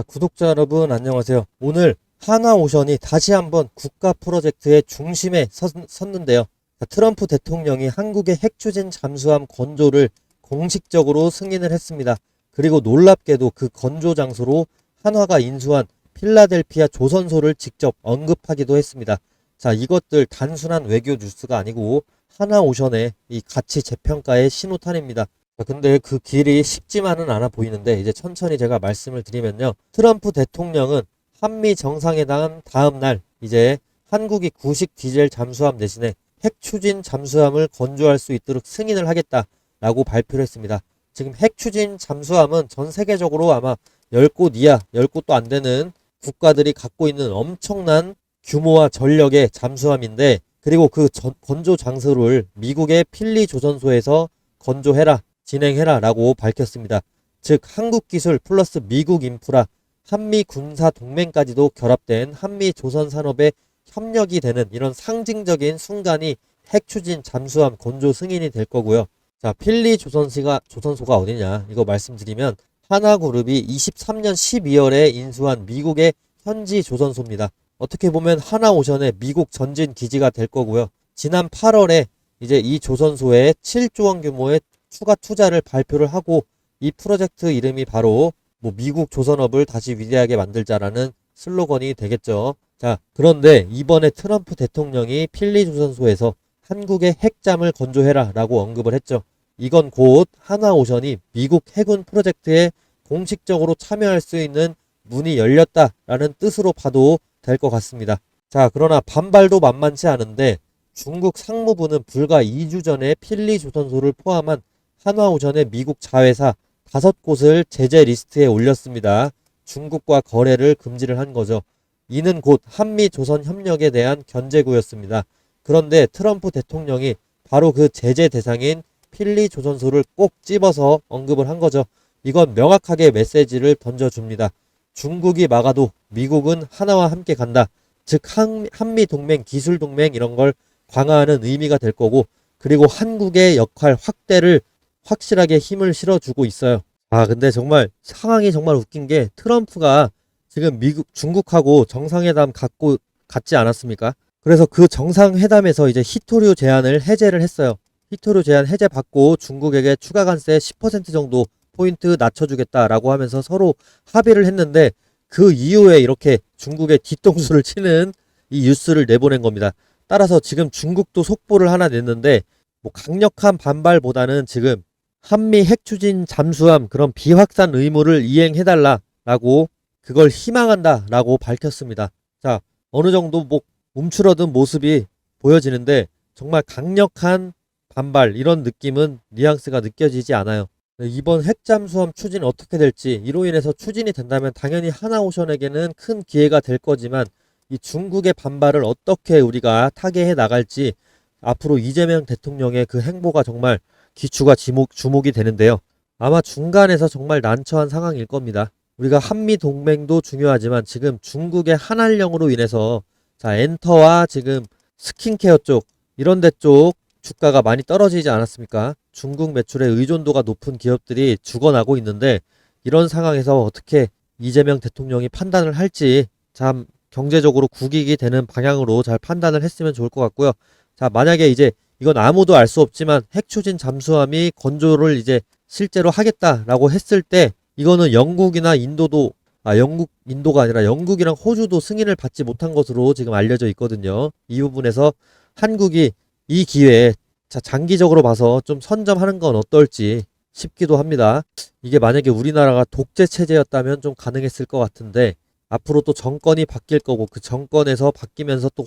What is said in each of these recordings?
구독자 여러분 안녕하세요. 오늘 하나오션이 다시 한번 국가 프로젝트의 중심에 섰는데요. 트럼프 대통령이 한국의 핵추진 잠수함 건조를 공식적으로 승인을 했습니다. 그리고 놀랍게도 그 건조 장소로 한화가 인수한 필라델피아 조선소를 직접 언급하기도 했습니다. 자, 이것들 단순한 외교 뉴스가 아니고 하나오션의 이 가치 재평가의 신호탄입니다. 근데 그 길이 쉽지만은 않아 보이는데 이제 천천히 제가 말씀을 드리면요. 트럼프 대통령은 한미 정상회담 다음 날 이제 한국이 구식 디젤 잠수함 대신에 핵추진 잠수함을 건조할 수 있도록 승인을 하겠다라고 발표를 했습니다. 지금 핵추진 잠수함은 전 세계적으로 아마 10곳 이하, 10곳도 안 되는 국가들이 갖고 있는 엄청난 규모와 전력의 잠수함인데, 그리고 그 건조 장소를 미국의 필리 조선소에서 건조해라, 진행해라 라고 밝혔습니다. 즉 한국 기술 플러스 미국 인프라, 한미 군사 동맹까지도 결합된 한미 조선 산업의 협력이 되는 이런 상징적인 순간이 핵추진 잠수함 건조 승인이 될 거고요. 자, 필리 조선소가 어디냐 이거 말씀드리면 하나그룹이 23년 12월에 인수한 미국의 현지 조선소입니다. 어떻게 보면 하나오션의 미국 전진 기지가 될 거고요. 지난 8월에 이제 이 조선소에 7조 원 규모의 추가 투자를 발표를 하고, 이 프로젝트 이름이 바로 미국 조선업을 다시 위대하게 만들자라는 슬로건이 되겠죠. 자, 그런데 이번에 트럼프 대통령이 필리 조선소에서 한국의 핵잠을 건조해라 라고 언급을 했죠. 이건 곧 하나오션이 미국 해군 프로젝트에 공식적으로 참여할 수 있는 문이 열렸다라는 뜻으로 봐도 될 것 같습니다. 자, 그러나 반발도 만만치 않은데 중국 상무부는 불과 2주 전에 필리 조선소를 포함한 한화오션의 미국 자회사 5곳을 제재 리스트에 올렸습니다. 중국과 거래를 금지를 한 거죠. 이는 곧 한미 조선 협력에 대한 견제구였습니다. 그런데 트럼프 대통령이 바로 그 제재 대상인 필리 조선소를 꼭 집어서 언급을 한 거죠. 이건 명확하게 메시지를 던져줍니다. 중국이 막아도 미국은 하나와 함께 간다. 즉 한미 동맹, 기술 동맹 이런 걸 강화하는 의미가 될 거고, 그리고 한국의 역할 확대를 확실하게 힘을 실어주고 있어요. 근데 정말 상황이 정말 웃긴 게, 트럼프가 지금 중국하고 정상회담 갖지 않았습니까? 그래서 그 정상회담에서 이제 히토류 제한을 해제를 했어요. 히토류 제한 해제 받고 중국에게 추가 관세 10% 정도 포인트 낮춰주겠다라고 하면서 서로 합의를 했는데, 그 이후에 이렇게 중국의 뒤통수를 치는 이 뉴스를 내보낸 겁니다. 따라서 지금 중국도 속보를 하나 냈는데, 강력한 반발보다는 지금 한미 핵추진 잠수함 그런 비확산 의무를 이행해달라라고, 그걸 희망한다라고 밝혔습니다. 자, 어느 정도 움츠러든 모습이 보여지는데 정말 강력한 반발, 이런 느낌은 뉘앙스가 느껴지지 않아요. 이번 핵잠수함 추진 어떻게 될지, 이로 인해서 추진이 된다면 당연히 하나오션에게는 큰 기회가 될 거지만, 이 중국의 반발을 어떻게 우리가 타개해 나갈지 앞으로 이재명 대통령의 그 행보가 정말 귀추가 주목이 되는데요. 아마 중간에서 정말 난처한 상황일 겁니다. 우리가 한미 동맹도 중요하지만 지금 중국의 한한령으로 인해서, 자, 엔터와 지금 스킨케어 쪽 이런 데 쪽 주가가 많이 떨어지지 않았습니까? 중국 매출에 의존도가 높은 기업들이 죽어나고 있는데, 이런 상황에서 어떻게 이재명 대통령이 판단을 할지 참 경제적으로 국익이 되는 방향으로 잘 판단을 했으면 좋을 것 같고요. 자, 만약에 이제 이건 아무도 알 수 없지만 핵추진 잠수함이 건조를 이제 실제로 하겠다라고 했을 때, 이거는 영국이나 인도가 아니라 영국이랑 호주도 승인을 받지 못한 것으로 지금 알려져 있거든요. 이 부분에서 한국이 이 기회에 장기적으로 봐서 좀 선점하는 건 어떨지 싶기도 합니다. 이게 만약에 우리나라가 독재 체제였다면 좀 가능했을 것 같은데, 앞으로 또 정권이 바뀔 거고, 그 정권에서 바뀌면서 또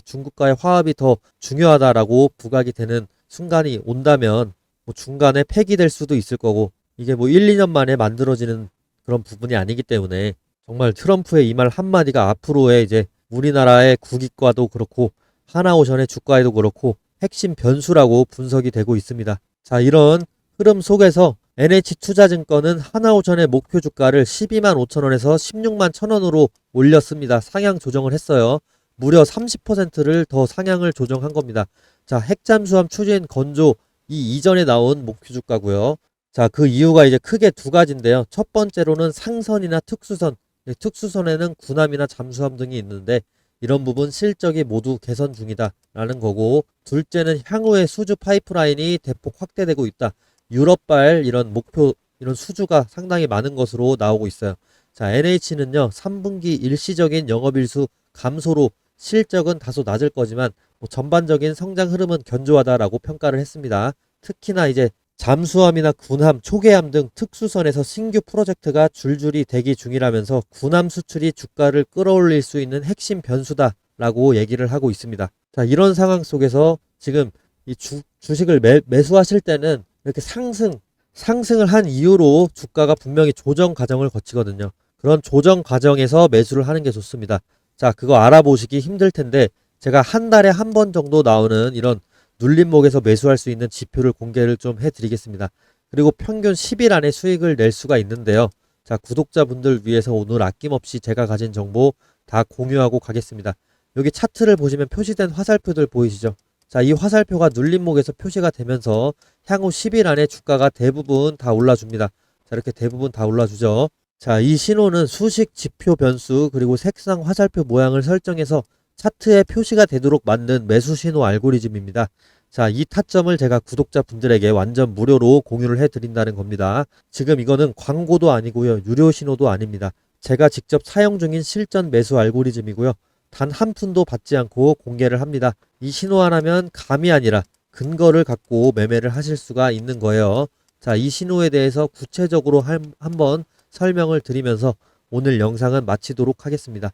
중국과의 화합이 더 중요하다라고 부각이 되는 순간이 온다면 중간에 폐기될 수도 있을 거고, 이게 1, 2년 만에 만들어지는 그런 부분이 아니기 때문에 정말 트럼프의 이 말 한마디가 앞으로의 이제 우리나라의 국익과도 그렇고 하나오션의 주가에도 그렇고 핵심 변수라고 분석이 되고 있습니다. 자, 이런 흐름 속에서 NH투자증권은 하나오션의 목표 주가를 12만 5천원에서 16만 1천원으로 올렸습니다. 상향 조정을 했어요. 무려 30%를 더 상향을 조정한 겁니다. 자, 핵잠수함 추진 건조, 이 이전에 나온 목표 주가고요. 자, 그 이유가 이제 크게 두 가지인데요. 첫 번째로는 상선이나 특수선, 특수선에는 군함이나 잠수함 등이 있는데 이런 부분 실적이 모두 개선 중이다라는 거고, 둘째는 향후에 수주 파이프라인이 대폭 확대되고 있다. 유럽발 이런 목표 이런 수주가 상당히 많은 것으로 나오고 있어요. 자, NH는요 3분기 일시적인 영업일수 감소로 실적은 다소 낮을 거지만 전반적인 성장 흐름은 견조하다라고 평가를 했습니다. 특히나 이제 잠수함이나 군함, 초계함 등 특수선에서 신규 프로젝트가 줄줄이 대기 중이라면서 군함 수출이 주가를 끌어올릴 수 있는 핵심 변수다라고 얘기를 하고 있습니다. 자, 이런 상황 속에서 지금 이 주식을 매수하실 때는 이렇게 상승을 한 이후로 주가가 분명히 조정 과정을 거치거든요. 그런 조정 과정에서 매수를 하는 게 좋습니다. 자, 그거 알아보시기 힘들 텐데 제가 한 달에 한 번 정도 나오는 이런 눌림목에서 매수할 수 있는 지표를 공개를 좀 해드리겠습니다. 그리고 평균 10일 안에 수익을 낼 수가 있는데요. 자, 구독자분들 위해서 오늘 아낌없이 제가 가진 정보 다 공유하고 가겠습니다. 여기 차트를 보시면 표시된 화살표들 보이시죠? 자, 이 화살표가 눌림목에서 표시가 되면서 향후 10일 안에 주가가 대부분 다 올라줍니다. 자, 이렇게 대부분 다 올라주죠. 자, 이 신호는 수식 지표 변수 그리고 색상 화살표 모양을 설정해서 차트에 표시가 되도록 만든 매수 신호 알고리즘입니다. 자, 이 타점을 제가 구독자분들에게 완전 무료로 공유를 해드린다는 겁니다. 지금 이거는 광고도 아니고요. 유료 신호도 아닙니다. 제가 직접 사용 중인 실전 매수 알고리즘이고요. 단 한 푼도 받지 않고 공개를 합니다. 이 신호 하나면 감이 아니라 근거를 갖고 매매를 하실 수가 있는 거예요. 자, 이 신호에 대해서 구체적으로 한번 설명을 드리면서 오늘 영상은 마치도록 하겠습니다.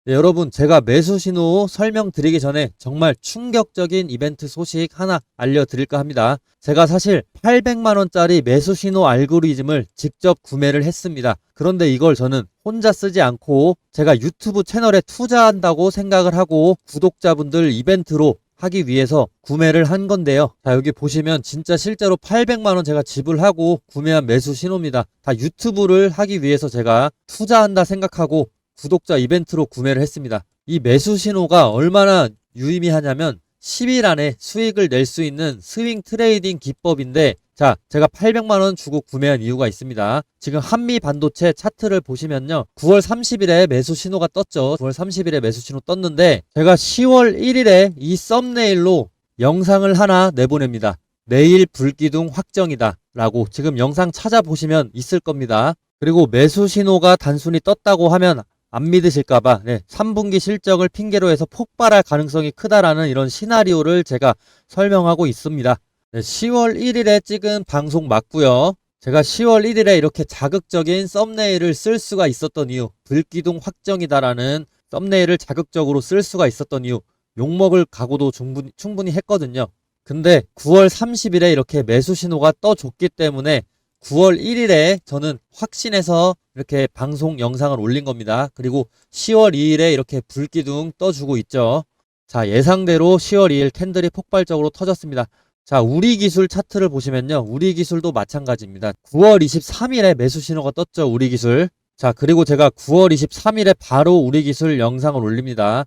네, 여러분, 제가 매수 신호 설명드리기 전에 정말 충격적인 이벤트 소식 하나 알려드릴까 합니다. 제가 사실 800만원짜리 매수 신호 알고리즘을 직접 구매를 했습니다. 그런데 이걸 저는 혼자 쓰지 않고 제가 유튜브 채널에 투자한다고 생각을 하고 구독자분들 이벤트로 하기 위해서 구매를 한 건데요. 자, 여기 보시면 진짜 실제로 800만원 제가 지불하고 구매한 매수 신호입니다. 다 유튜브를 하기 위해서 제가 투자한다 생각하고 구독자 이벤트로 구매를 했습니다. 이 매수 신호가 얼마나 유의미하냐면 10일 안에 수익을 낼 수 있는 스윙 트레이딩 기법인데, 자, 제가 800만원 주고 구매한 이유가 있습니다. 지금 한미 반도체 차트를 보시면요, 9월 30일에 매수 신호가 떴죠. 9월 30일에 매수 신호 떴는데 제가 10월 1일에 이 썸네일로 영상을 하나 내보냅니다. 내일 불기둥 확정이다 라고 지금 영상 찾아보시면 있을 겁니다. 그리고 매수 신호가 단순히 떴다고 하면 안 믿으실까봐 3분기 실적을 핑계로 해서 폭발할 가능성이 크다라는 이런 시나리오를 제가 설명하고 있습니다. 10월 1일에 찍은 방송 맞고요. 제가 10월 1일에 이렇게 자극적인 썸네일을 쓸 수가 있었던 이유, 불기둥 확정이다라는 썸네일을 자극적으로 쓸 수가 있었던 이유, 욕먹을 각오도 충분히 했거든요. 근데 9월 30일에 이렇게 매수 신호가 떠줬기 때문에 9월 1일에 저는 확신해서 이렇게 방송 영상을 올린 겁니다. 그리고 10월 2일에 이렇게 불기둥 떠주고 있죠. 자, 예상대로 10월 2일 캔들이 폭발적으로 터졌습니다. 자, 우리기술 차트를 보시면요, 우리기술도 마찬가지입니다. 9월 23일에 매수 신호가 떴죠, 우리기술. 자, 그리고 제가 9월 23일에 바로 우리기술 영상을 올립니다.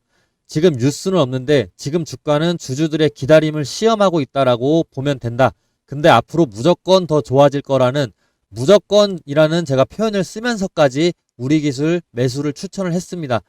지금 뉴스는 없는데 지금 주가는 주주들의 기다림을 시험하고 있다라고 보면 된다. 근데 앞으로 무조건 더 좋아질 거라는, 무조건이라는 제가 표현을 쓰면서까지 우리기술 매수를 추천을 했습니다.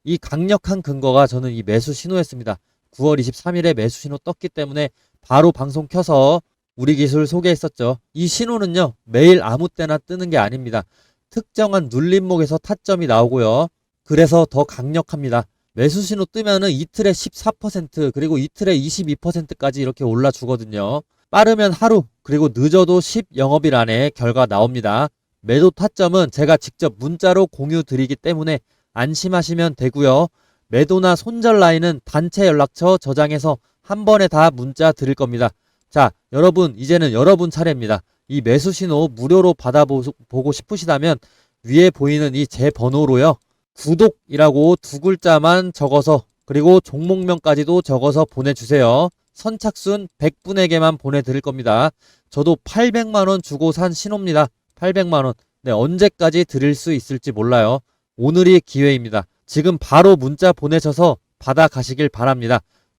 이 강력한 근거가 저는 이 매수 신호였습니다. 9월 23일에 매수 신호 떴기 때문에 바로 방송 켜서 우리기술 소개했었죠. 이 신호는요, 매일 아무 때나 뜨는 게 아닙니다. 특정한 눌림목에서 타점이 나오고요. 그래서 더 강력합니다. 매수 신호 뜨면은 이틀에 14% 그리고 이틀에 22%까지 이렇게 올라주거든요. 빠르면 하루, 그리고 늦어도 10영업일 안에 결과 나옵니다. 매도 타점은 제가 직접 문자로 공유 드리기 때문에 안심하시면 되고요. 매도나 손절 라인은 단체 연락처 저장해서 한 번에 다 문자 드릴 겁니다. 자, 여러분, 이제는 여러분 차례입니다. 이 매수 신호 무료로 받아보고 싶으시다면 위에 보이는 이 제 번호로요, 구독이라고 두 글자만 적어서 그리고 종목명까지도 적어서 보내주세요. 선착순 100분에게만 보내드릴 겁니다. 저도 800만원 주고 산 신호입니다. 800만원. 네, 언제까지 드릴 수 있을지 몰라요. 오늘이 기회입니다. 지금 바로 문자 보내셔서 받아가시길 바랍니다.